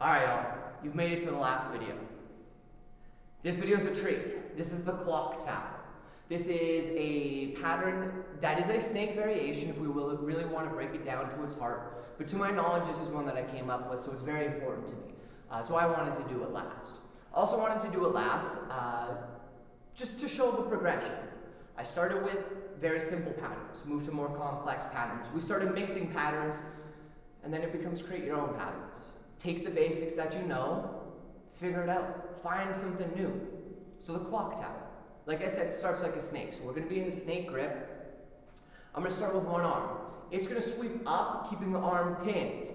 Alright y'all, you've made it to the last video. This video is a treat. This is the clock tower. This is a pattern that is a snake variation if we really want to break it down to its heart. But to my knowledge, this is one that I came up with, so it's very important to me. So I wanted to do it last. Also wanted to do it last just to show the progression. I started with very simple patterns, moved to more complex patterns. We started mixing patterns, and then it becomes create your own patterns. Take the basics that you know, figure it out, find something new. So the clock tower. Like I said, it starts like a snake. So we're going to be in the snake grip. I'm going to start with one arm. It's going to sweep up, keeping the arm pinned.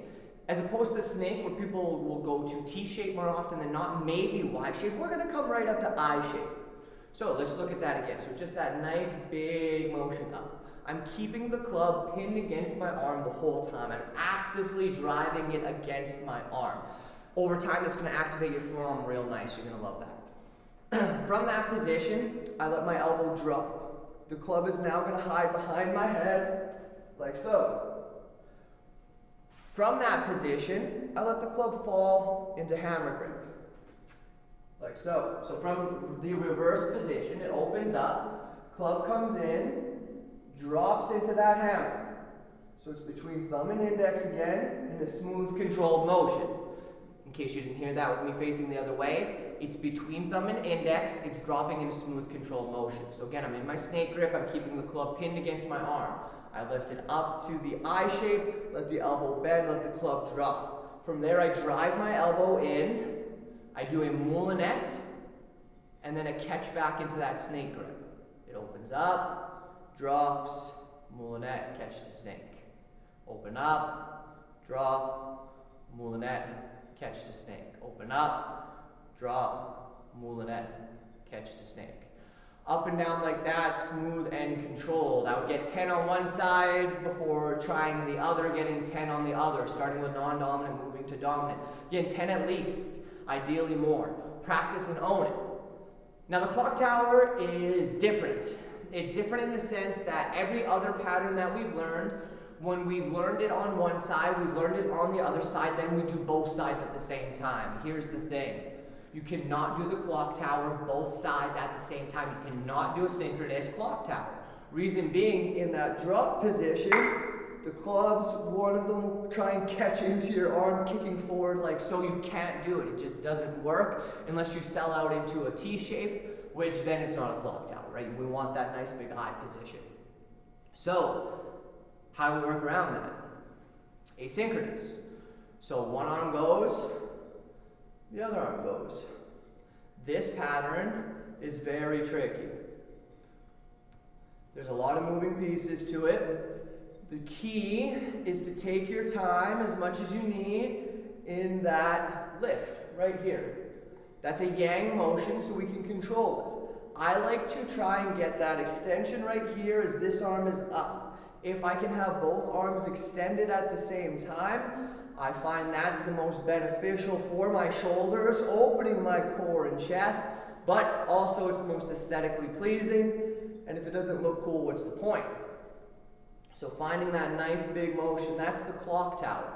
As opposed to the snake, where people will go to T-shape more often than not, maybe Y-shape, we're going to come right up to I-shape. So let's look at that again. So just that nice big motion up. I'm keeping the club pinned against my arm the whole time. I'm actively driving it against my arm. Over time, it's going to activate your forearm real nice. You're going to love that. From that position, I let my elbow drop. The club is now going to hide behind my head, like so. From that position, I let the club fall into hammer grip, like so. So from the reverse position, it opens up, club comes in, drops into that hammer. So it's between thumb and index again in a smooth, controlled motion. In case you didn't hear that with me facing the other way, it's between thumb and index, it's dropping in a smooth, controlled motion. So again, I'm in my snake grip, I'm keeping the club pinned against my arm. I lift it up to the I shape, let the elbow bend, let the club drop. From there, I drive my elbow in, I do a moulinette, and then a catch back into that snake grip. It opens up, drops, moulinette, catch to snake. Open up, drop, moulinette, catch to snake. Open up, drop, moulinette, catch to snake. Up and down like that, smooth and controlled. I would get 10 on one side before trying the other, getting 10 on the other, starting with non-dominant, moving to dominant. Again, 10 at least, ideally more. Practice and own it. Now the clock tower is different. It's different in the sense that every other pattern that we've learned, when we've learned it on one side, we've learned it on the other side, then we do both sides at the same time. Here's the thing. You cannot do the clock tower both sides at the same time. You cannot do a synchronous clock tower. Reason being, in that drop position, the clubs, one of them will try and catch into your arm, kicking forward like so. You can't do it. It just doesn't work unless you sell out into a T shape, which then it's not a clock tower, right? We want that nice big I position. So, how do we work around that? Asynchronous. So one arm goes, the other arm goes. This pattern is very tricky. There's a lot of moving pieces to it. The key is to take your time as much as you need in that lift right here. That's a yang motion, so we can control it. I like to try and get that extension right here as this arm is up. If I can have both arms extended at the same time, I find that's the most beneficial for my shoulders, opening my core and chest, but also it's the most aesthetically pleasing, and if it doesn't look cool, what's the point? So finding that nice big motion, that's the clock tower.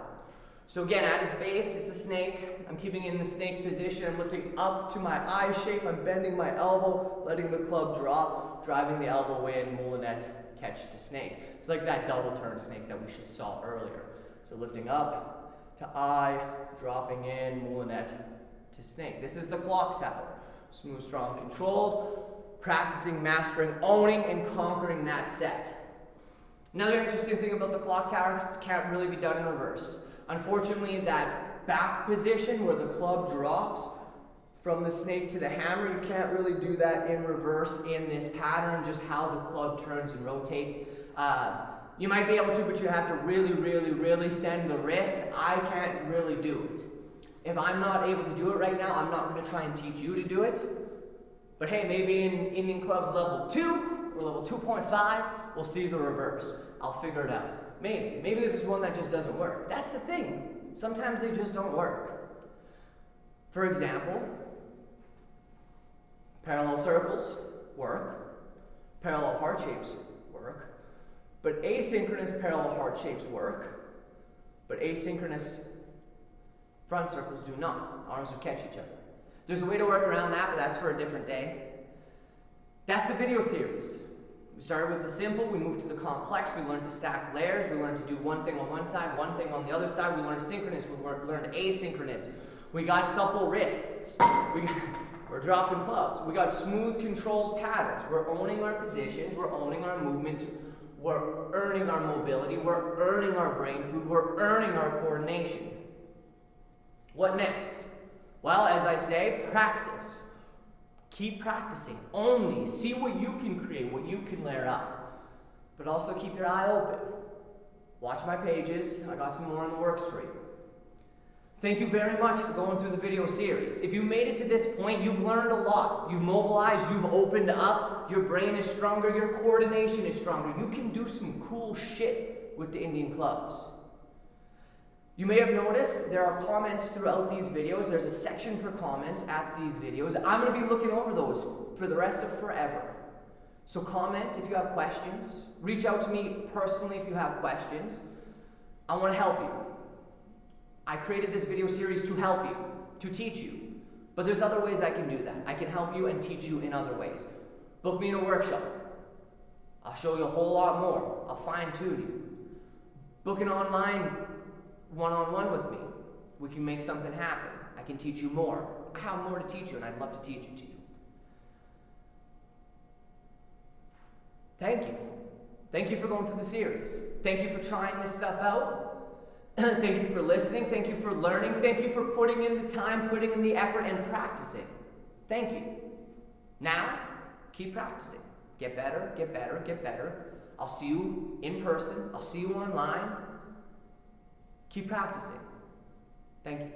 So again, at its base, it's a snake. I'm keeping it in the snake position. I'm lifting up to my I shape. I'm bending my elbow, letting the club drop, driving the elbow in, moulinette, catch to snake. It's like that double turn snake that we saw earlier. So lifting up to I, dropping in, moulinette to snake. This is the clock tower. Smooth, strong, controlled. Practicing, mastering, owning, and conquering that set. Another interesting thing about the clock tower, it can't really be done in reverse. Unfortunately, that back position where the club drops from the snake to the hammer, you can't really do that in reverse in this pattern, just how the club turns and rotates. You might be able to, but you have to really send the wrist. I can't really do it. If I'm not able to do it right now, I'm not going to try and teach you to do it. But hey, maybe in Indian clubs level 2 or level 2.5, we'll see the reverse. I'll figure it out. Maybe this is one that just doesn't work. That's the thing. Sometimes they just don't work. For example, parallel circles work. Parallel heart shapes work. But asynchronous parallel heart shapes work. But asynchronous Front circles do not. Arms would catch each other. There's a way to work around that, but that's for a different day. That's the video series. We started with the simple, we moved to the complex, we learned to stack layers, we learned to do one thing on one side, one thing on the other side, we learned synchronous, we learned asynchronous. We got supple wrists, we're dropping clubs. We got smooth, controlled patterns. We're owning our positions, we're owning our movements, we're earning our mobility, we're earning our brain food, we're earning our coordination. What next? Well, as I say, practice. Keep practicing. Only see what you can create, what you can layer up. But also keep your eye open. Watch my pages. I got some more in the works for you. Thank you very much for going through the video series. If you made it to this point, you've learned a lot. You've mobilized, you've opened up, your brain is stronger, your coordination is stronger. You can do some cool shit with the Indian clubs. You may have noticed there are comments throughout these videos. There's a section for comments at these videos. I'm going to be looking over those for the rest of forever. So comment if you have questions. Reach out to me personally if you have questions. I want to help you. I created this video series to help you, to teach you. But there's other ways I can do that. I can help you and teach you in other ways. Book me in a workshop. I'll show you a whole lot more. I'll fine-tune you. Book an online one-on-one with me. We can make something happen. I can teach you more. I have more to teach you, and I'd love to teach it to you. Thank you. Thank you for going through the series. Thank you for trying this stuff out. Thank you for listening. Thank you for learning. Thank you for putting in the time, putting in the effort, and practicing. Thank you. Now, keep practicing. Get better, get better, get better. I'll see you in person. I'll see you online. Keep practicing. Thank you.